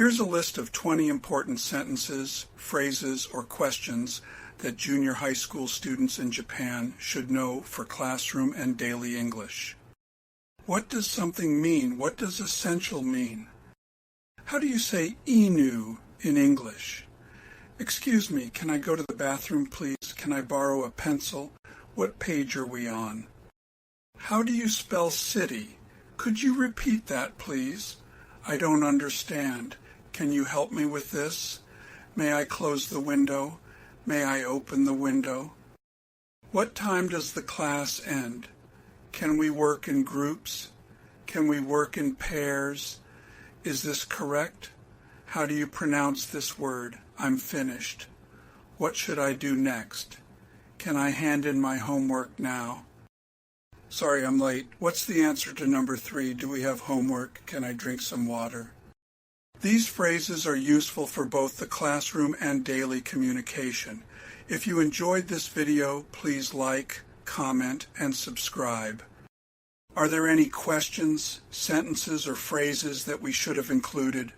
Here's a list of 20 important sentences, phrases, or questions that junior high school students in Japan should know for classroom and daily English. What does something mean? What does essential mean? How do you say inu in English? Excuse me, can I go to the bathroom, please? Can I borrow a pencil? What page are we on? How do you spell city? Could you repeat that, please? I don't understand. Can you help me with this? May I close the window? May I open the window? What time does the class end? Can we work in groups? Can we work in pairs? Is this correct? How do you pronounce this word? I'm finished. What should I do next? Can I hand in my homework now? Sorry, I'm late. What's the answer to number 3? Do we have homework? Can I drink some water? These phrases are useful for both the classroom and daily communication. If you enjoyed this video, please like, comment, and subscribe. Are there any questions, sentences, or phrases that we should have included?